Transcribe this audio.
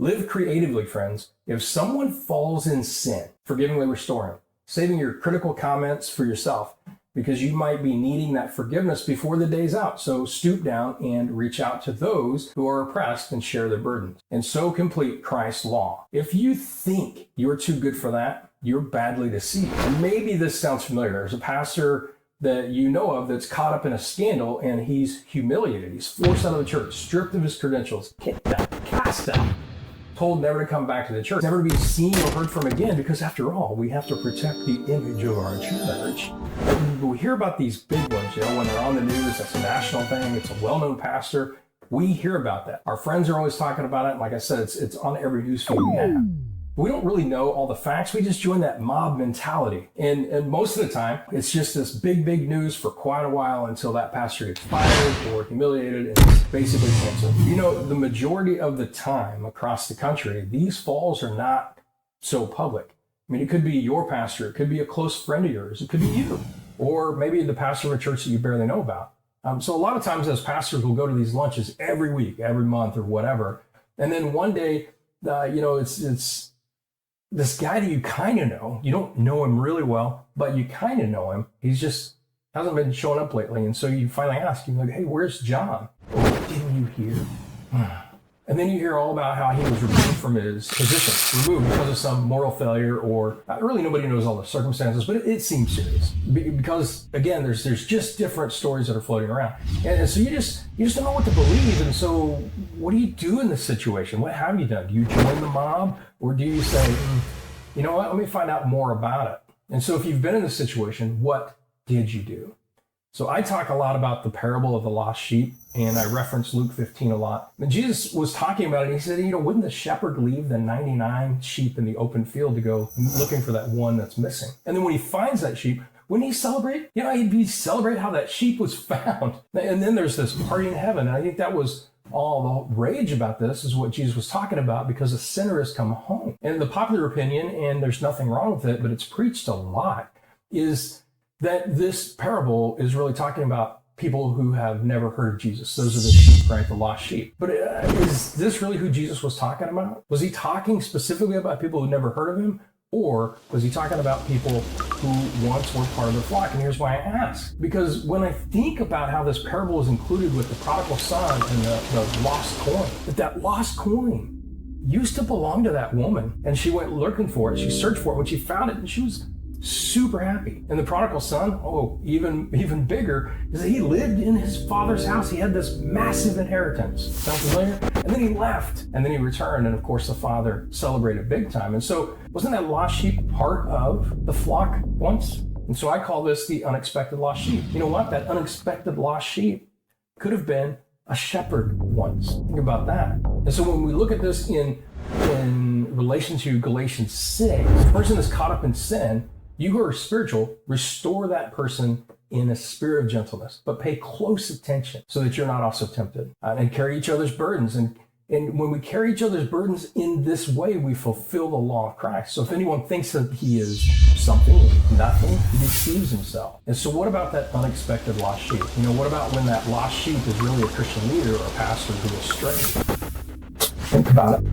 Live creatively, friends. If someone falls in sin, forgivingly restore him, saving your critical comments for yourself, because you might be needing that forgiveness before the day's out. So stoop down and reach out to those who are oppressed and share their burdens. And so complete Christ's law. If you think you're too good for that, you're badly deceived. And maybe this sounds familiar. There's a pastor that you know of that's caught up in a scandal, and he's humiliated. He's forced out of the church, stripped of his credentials, kicked out, cast out, told never to come back to the church, never to be seen or heard from again, because after all, we have to protect the image of our church. But we hear about these big ones, when they're on the news. That's a national thing. It's a well-known pastor. We hear about that. Our friends are always talking about it. And like I said, it's on every news feed we have. We don't really know all the facts. We just join that mob mentality. And most of the time, it's just this big news for quite a while until that pastor gets fired or humiliated and is basically canceled. The majority of the time across the country, these falls are not so public. I mean, it could be your pastor. It could be a close friend of yours. It could be you. Or maybe the pastor of a church that you barely know about. So a lot of times as pastors, we'll go to these lunches every week, every month or whatever. And then one day, it's this guy that you kind of know. You don't know him really well, but you kind of know him. He's just hasn't been showing up lately. And so you finally ask him, hey, where's John? Oh, didn't you hear? And then you hear all about how he was removed from his position, removed because of some moral failure, or really nobody knows all the circumstances, but it seems serious. Because again, there's just different stories that are floating around. And so you just don't know what to believe. And so what do you do in this situation? What have you done? Do you join the mob, or do you say, you know what, let me find out more about it? And so if you've been in this situation, what did you do? So I talk a lot about the parable of the lost sheep, and I reference Luke 15 a lot. And Jesus was talking about it, and he said, wouldn't the shepherd leave the 99 sheep in the open field to go looking for that one that's missing? And then when he finds that sheep, wouldn't he celebrate? He'd celebrate how that sheep was found. And then there's this party in heaven. And I think that was all the rage about this, is what Jesus was talking about, because a sinner has come home. And the popular opinion, and there's nothing wrong with it, but it's preached a lot, is that this parable is really talking about people who have never heard of Jesus. Those are the sheep, right? The lost sheep. But is this really who Jesus was talking about? Was he talking specifically about people who never heard of him? Or was he talking about people who once were part of the flock? And here's why I ask. Because when I think about how this parable is included with the prodigal son and the lost coin, that lost coin used to belong to that woman. And she went looking for it. She searched for it. When she found it, and she was super happy. And the prodigal son, even bigger, is that he lived in his father's house. He had this massive inheritance. Sound familiar? And then he left, and then he returned, and of course the father celebrated big time. And so wasn't that lost sheep part of the flock once? And so I call this the unexpected lost sheep. You know what? That unexpected lost sheep could have been a shepherd once. Think about that. And so when we look at this in relation to Galatians 6, the person that's caught up in sin, you who are spiritual, restore that person in a spirit of gentleness, but pay close attention so that you're not also tempted, and carry each other's burdens. And when we carry each other's burdens in this way, we fulfill the law of Christ. So if anyone thinks that he is something, nothing, he deceives himself. And so what about that unexpected lost sheep? What about when that lost sheep is really a Christian leader or a pastor who is strayed? Think about it.